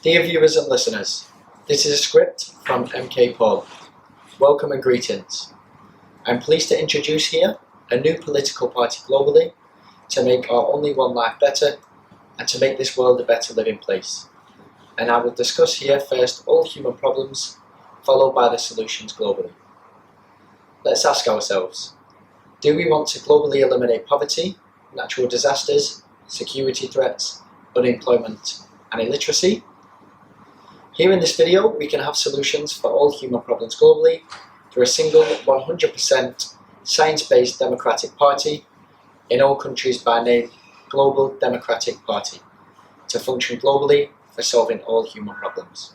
Dear viewers and listeners, this is a script from MK Paul. Welcome and greetings. I'm pleased to introduce here a new political party globally to make our only one life better and to make this world a better living place. And I will discuss here first all human problems, followed by the solutions globally. Let's ask ourselves, do we want to globally eliminate poverty, natural disasters, security threats, unemployment and illiteracy? Here in this video we can have solutions for all human problems globally through a single 100% science-based democratic party in all countries by name Global Democratic Party to function globally for solving all human problems.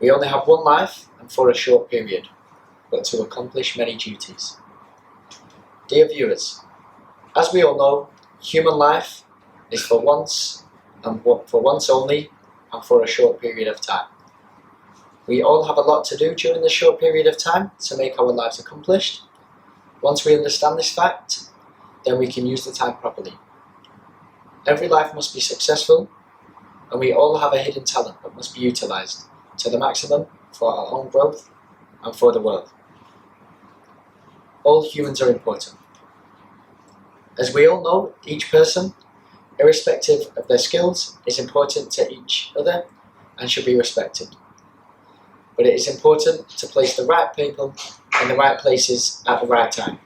We only have one life and for a short period, but to accomplish many duties. Dear viewers, as we all know, human life is for once and for once only and for a short period of time. We all have a lot to do during this short period of time to make our lives accomplished. Once we understand this fact, then we can use the time properly. Every life must be successful, and we all have a hidden talent that must be utilised to the maximum for our own growth and for the world. All humans are important. As we all know, each person, irrespective of their skills, is important to each other and should be respected. But it is important to place the right people in the right places at the right time.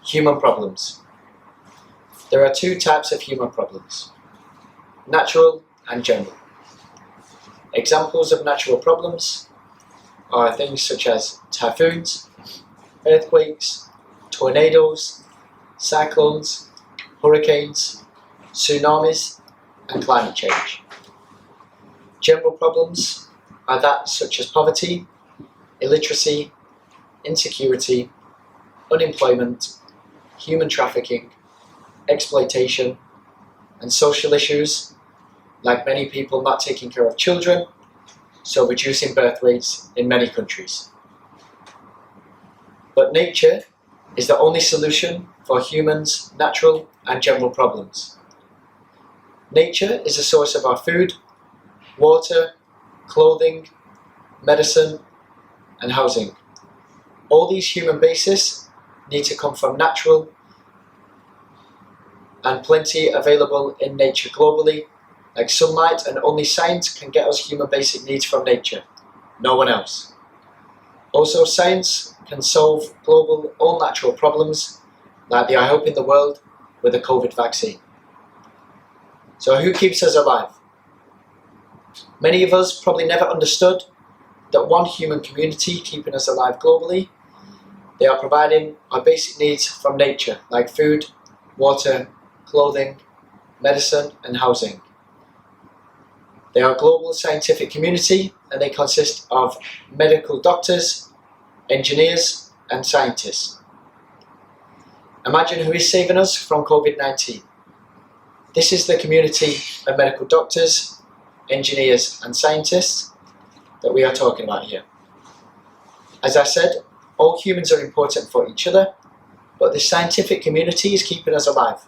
Human problems. There are two types of human problems: natural and general. Examples of natural problems are things such as typhoons, earthquakes, tornadoes, cyclones, hurricanes, tsunamis, and climate change. General problems are that such as poverty, illiteracy, insecurity, unemployment, human trafficking, exploitation, and social issues like many people not taking care of children, so reducing birth rates in many countries. But nature is the only solution for humans' natural and general problems. Nature is the source of our food, water, clothing, medicine, and housing. All these human bases need to come from natural and plenty available in nature globally, like sunlight, and only science can get us human basic needs from nature, no one else. Also, science can solve global all natural problems like the I Hope in the world with the COVID vaccine. So who keeps us alive? Many of us probably never understood that one human community keeping us alive globally. They are providing our basic needs from nature like food, water, clothing, medicine and housing. They are a global scientific community and they consist of medical doctors, engineers and scientists. Imagine who is saving us from COVID-19. This is the community of medical doctors, engineers and scientists that we are talking about here. As I said, all humans are important for each other, but the scientific community is keeping us alive.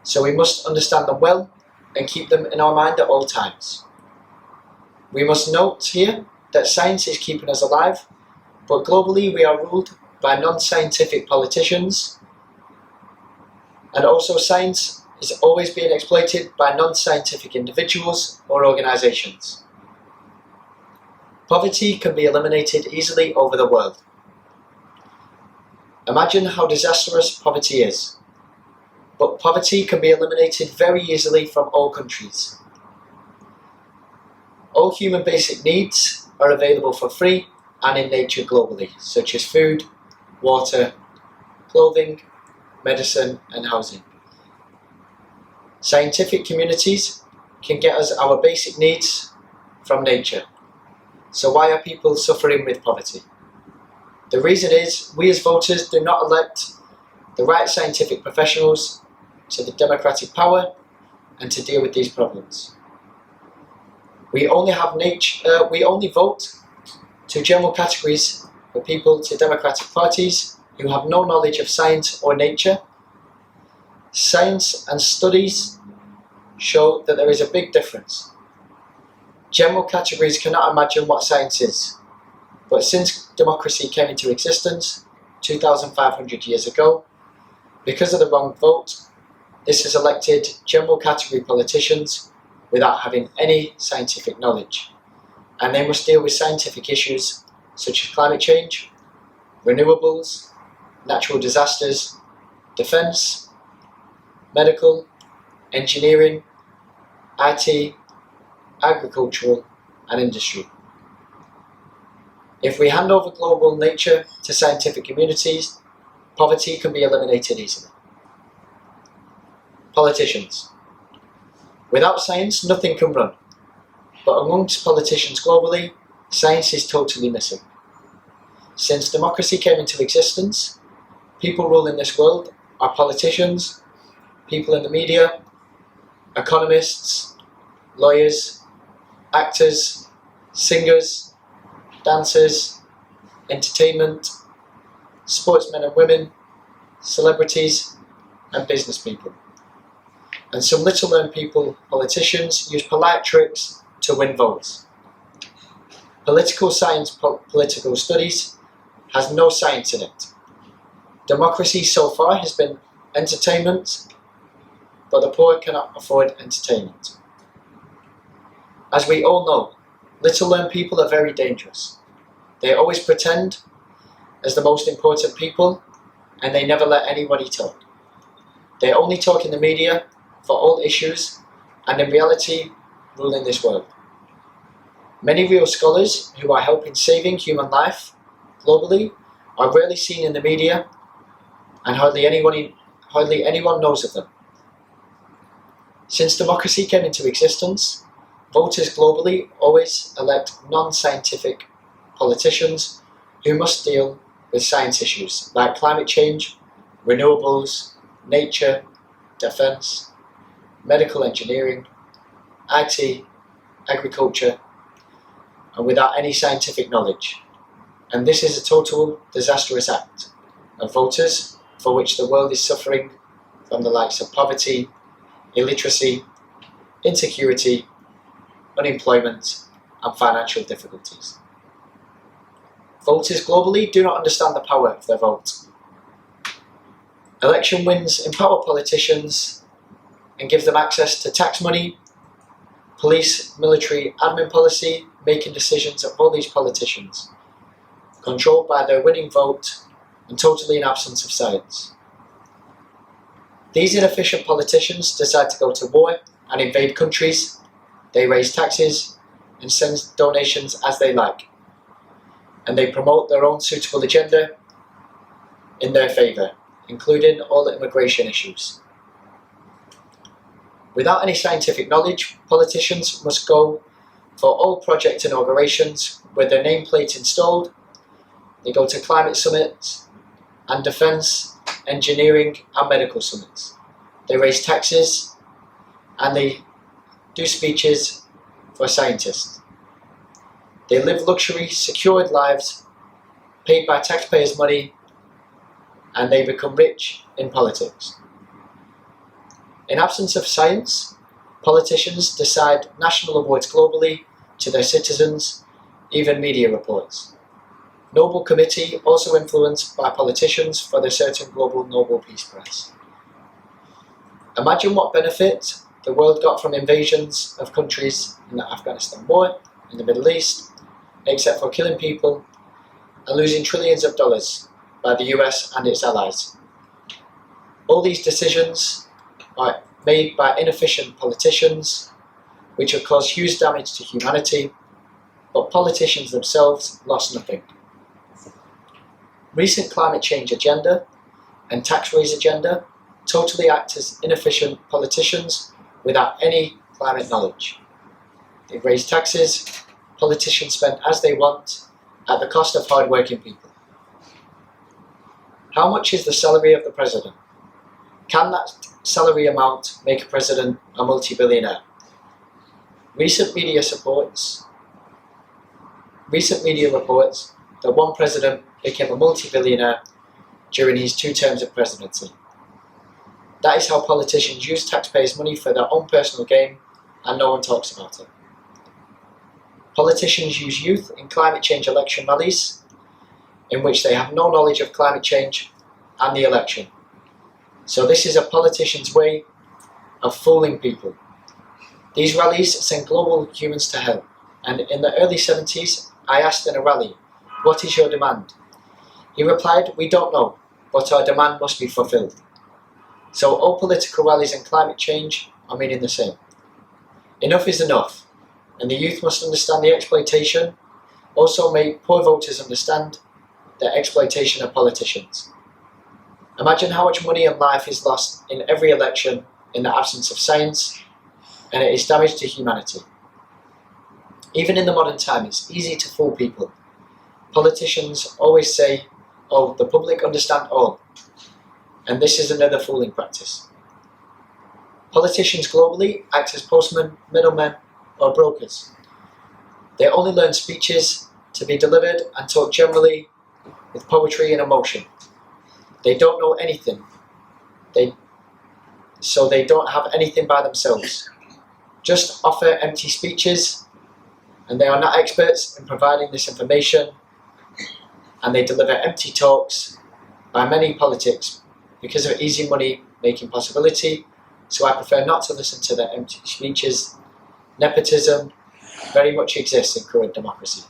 So we must understand them well and keep them in our mind at all times. We must note here that science is keeping us alive, but globally we are ruled by non-scientific politicians, and also science is always being exploited by non-scientific individuals or organisations. Poverty can be eliminated easily over the world. Imagine how disastrous poverty is. But poverty can be eliminated very easily from all countries. All human basic needs are available for free and in nature globally, such as food, water, clothing, medicine and housing. Scientific communities can get us our basic needs from nature. So why are people suffering with poverty? The reason is we as voters do not elect the right scientific professionals to the democratic power and to deal with these problems. We only vote to general categories for people to democratic parties who have no knowledge of science or nature. Science and studies show that there is a big difference. General categories cannot imagine what science is, but since democracy came into existence 2,500 years ago, because of the wrong vote, this has elected general category politicians without having any scientific knowledge, and they must deal with scientific issues such as climate change, renewables, natural disasters, defence, medical, engineering, IT, agricultural and industry. If we hand over global nature to scientific communities, poverty can be eliminated easily. Politicians. Without science, nothing can run. But amongst politicians globally, science is totally missing. Since democracy came into existence, people ruling this world are politicians, people in the media, economists, lawyers, actors, singers, dancers, entertainment, sportsmen and women, celebrities, and business people. And some little known people, politicians, use polite tricks to win votes. Political science, political studies, has no science in it. Democracy so far has been entertainment, but the poor cannot afford entertainment. As we all know, little known people are very dangerous. They always pretend as the most important people, and they never let anybody talk. They only talk in the media for all issues, and in reality, ruling this world. Many real scholars who are helping saving human life globally are rarely seen in the media, and hardly anyone knows of them. Since democracy came into existence, voters globally always elect non-scientific politicians who must deal with science issues like climate change, renewables, nature, defence, medical engineering, IT, agriculture, and without any scientific knowledge. And this is a total disastrous act of voters for which the world is suffering from the likes of poverty, illiteracy, insecurity, unemployment, and financial difficulties. Voters globally do not understand the power of their vote. Election wins empower politicians and give them access to tax money, police, military, admin policy, making decisions of all these politicians, controlled by their winning vote and totally in absence of science. These inefficient politicians decide to go to war and invade countries. They raise taxes and send donations as they like, and they promote their own suitable agenda in their favour, including all the immigration issues. Without any scientific knowledge, politicians must go for all project inaugurations with their nameplate installed. They go to climate summits and defence, engineering and medical summits. They raise taxes and they do speeches for scientists. They live luxury, secured lives, paid by taxpayers' money, and they become rich in politics. In absence of science, politicians decide national awards globally to their citizens, even media reports. Nobel Committee also influenced by politicians for the certain global Nobel Peace Prize. Imagine what benefit the world got from invasions of countries in the Afghanistan war, in the Middle East, except for killing people and losing trillions of dollars by the US and its allies. All these decisions are made by inefficient politicians, which have caused huge damage to humanity, but politicians themselves lost nothing. Recent climate change agenda and tax raise agenda totally act as inefficient politicians without any climate knowledge. They raise taxes, politicians spend as they want at the cost of hard-working people. How much is the salary of the president? Can that salary amount make a president a multi-billionaire? Recent media reports that one president became a multi-billionaire during his 2 terms of presidency. That is how politicians use taxpayers' money for their own personal gain, and no one talks about it. Politicians use youth in climate change election rallies, in which they have no knowledge of climate change and the election. So this is a politician's way of fooling people. These rallies send global humans to hell, and in the early 70s, I asked in a rally, "What is your demand?" He replied, "We don't know, but our demand must be fulfilled." So all political rallies and climate change are meaning the same. Enough is enough, and the youth must understand the exploitation. Also make poor voters understand the exploitation of politicians. Imagine how much money and life is lost in every election in the absence of science, and it is damage to humanity. Even in the modern time, it's easy to fool people. Politicians always say, "Oh, the public understand all," and this is another fooling practice. Politicians globally act as postmen, middlemen, or brokers. They only learn speeches to be delivered and talk generally with poetry and emotion. They don't know anything, so they don't have anything by themselves. Just offer empty speeches, and they are not experts in providing this information, and they deliver empty talks by many politics because of easy money making possibility, so I prefer not to listen to their empty speeches. Nepotism very much exists in current democracy.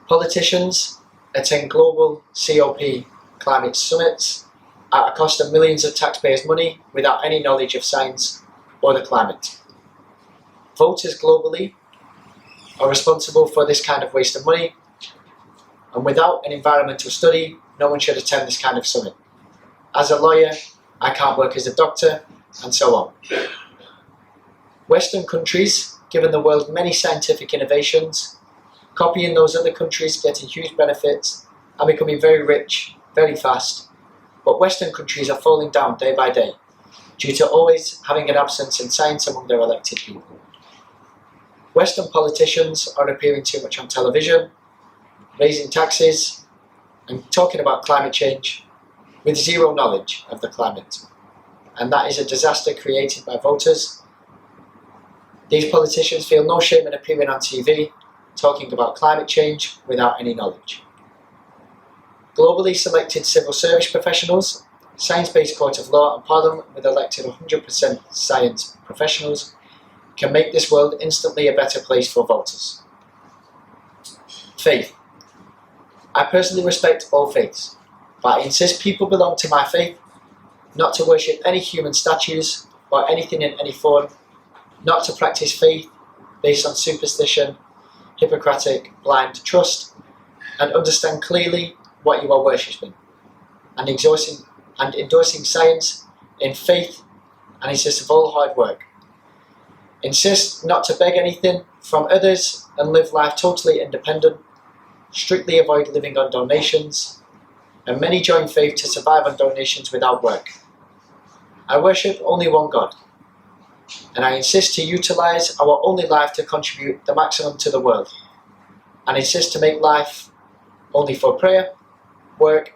Politicians attend global COP climate summits at a cost of millions of taxpayers' money without any knowledge of science or the climate. Voters globally are responsible for this kind of waste of money, and without an environmental study, no one should attend this kind of summit. As a lawyer, I can't work as a doctor, and so on. Western countries, given the world many scientific innovations, copying those other countries, getting huge benefits, and becoming very rich, very fast. But Western countries are falling down day by day, due to always having an absence in science among their elected people. Western politicians are appearing too much on television, raising taxes, and talking about climate change with zero knowledge of the climate. And that is a disaster created by voters. These politicians feel no shame in appearing on TV, talking about climate change without any knowledge. Globally selected civil service professionals, science-based court of law and parliament with elected 100% science professionals can make this world instantly a better place for voters. Faith. I personally respect all faiths, but I insist people belong to my faith, not to worship any human statues or anything in any form, not to practice faith based on superstition, Hippocratic blind trust, and understand clearly what you are worshipping, and endorsing science in faith and insist of all hard work. Insist not to beg anything from others and live life totally independent, strictly avoid living on donations, and many join faith to survive on donations without work. I worship only one God, and I insist to utilize our only life to contribute the maximum to the world, and insist to make life only for prayer, work,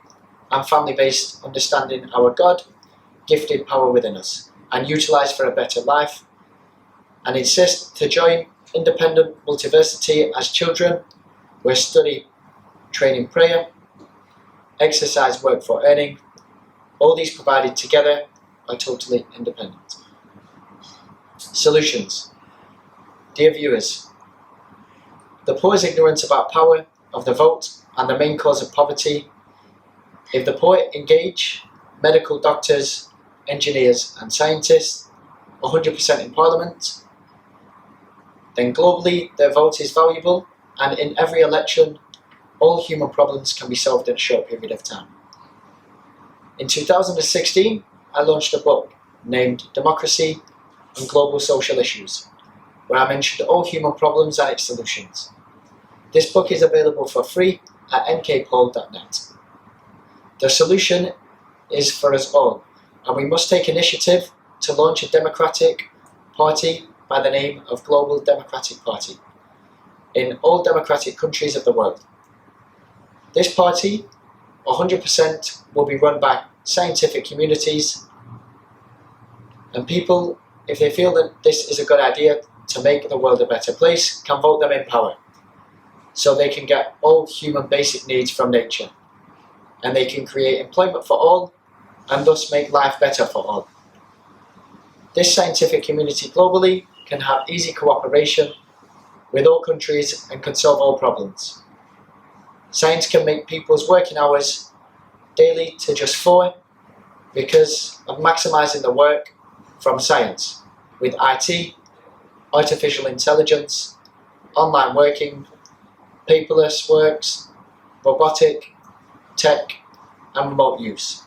and family-based understanding our God, gifted power within us, and utilize for a better life, and insist to join independent multiversity as children, where study, training, prayer, exercise, work for earning, all these provided together are totally independent. Solutions. Dear viewers, the poor is ignorant about power of the vote and the main cause of poverty. If the poor engage medical doctors, engineers and scientists 100% in Parliament, then globally their vote is valuable, and in every election all human problems can be solved in a short period of time. In 2016, I launched a book named Democracy and Global Social Issues, where I mentioned all human problems and its solutions. This book is available for free at nkpaul.net. The solution is for us all, and we must take initiative to launch a democratic party by the name of Global Democratic Party in all democratic countries of the world. This party, 100%, will be run by scientific communities, and people, if they feel that this is a good idea to make the world a better place, can vote them in power, so they can get all human basic needs from nature, and they can create employment for all, and thus make life better for all. This scientific community globally can have easy cooperation with all countries and can solve all problems. Science can make people's working hours daily to just 4 because of maximising the work from science with IT, artificial intelligence, online working, paperless works, robotic, tech and remote use.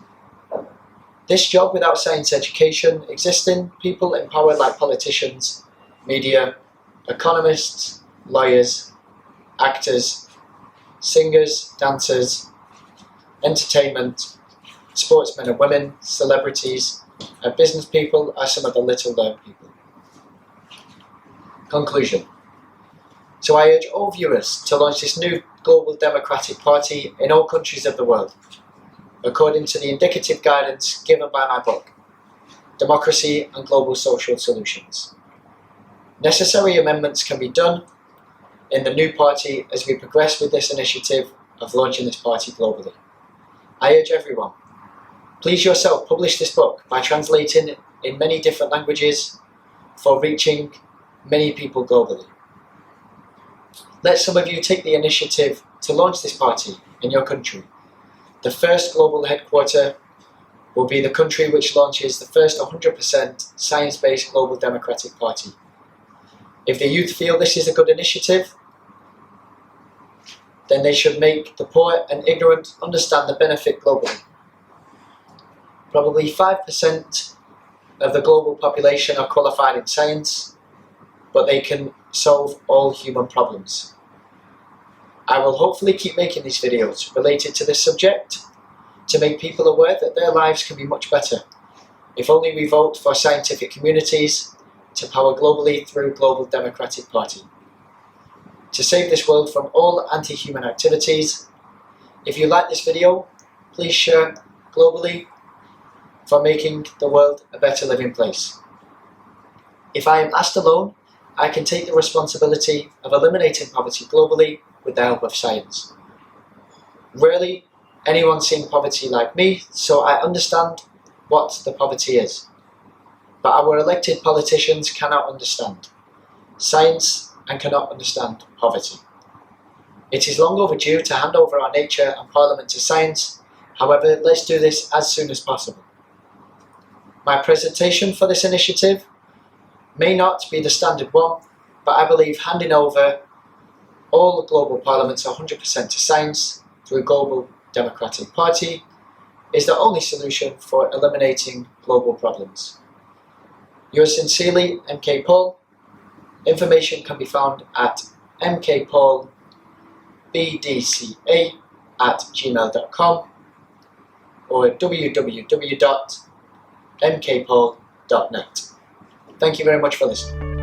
This job without science education existing, people empowered like politicians, media, economists, lawyers, actors, singers, dancers, entertainment, sportsmen and women, celebrities, and business people are some of the little known people. Conclusion. So I urge all viewers to launch this new global democratic party in all countries of the world, according to the indicative guidance given by my book, Democracy and Global Social Solutions. Necessary amendments can be done in the new party as we progress with this initiative of launching this party globally. I urge everyone, please yourself publish this book by translating it in many different languages for reaching many people globally. Let some of you take the initiative to launch this party in your country. The first global headquarter will be the country which launches the first 100% science-based global democratic party. If the youth feel this is a good initiative, then they should make the poor and ignorant understand the benefit globally. Probably 5% of the global population are qualified in science, but they can solve all human problems. I will hopefully keep making these videos related to this subject to make people aware that their lives can be much better if only we vote for scientific communities to power globally through Global Democratic Party. To save this world from all anti-human activities, if you like this video, please share globally for making the world a better living place. If I am asked alone, I can take the responsibility of eliminating poverty globally with the help of science. Rarely anyone's seen poverty like me, so I understand what the poverty is. But our elected politicians cannot understand science and cannot understand poverty. It is long overdue to hand over our nature and parliament to science. However, let's do this as soon as possible. My presentation for this initiative may not be the standard one, but I believe handing over all the global parliaments 100% to science through Global Democratic Party is the only solution for eliminating global problems. Yours sincerely, MK Paul. Information can be found at mkpaulbdca@gmail.com or www.mkpaul.net. Thank you very much for listening.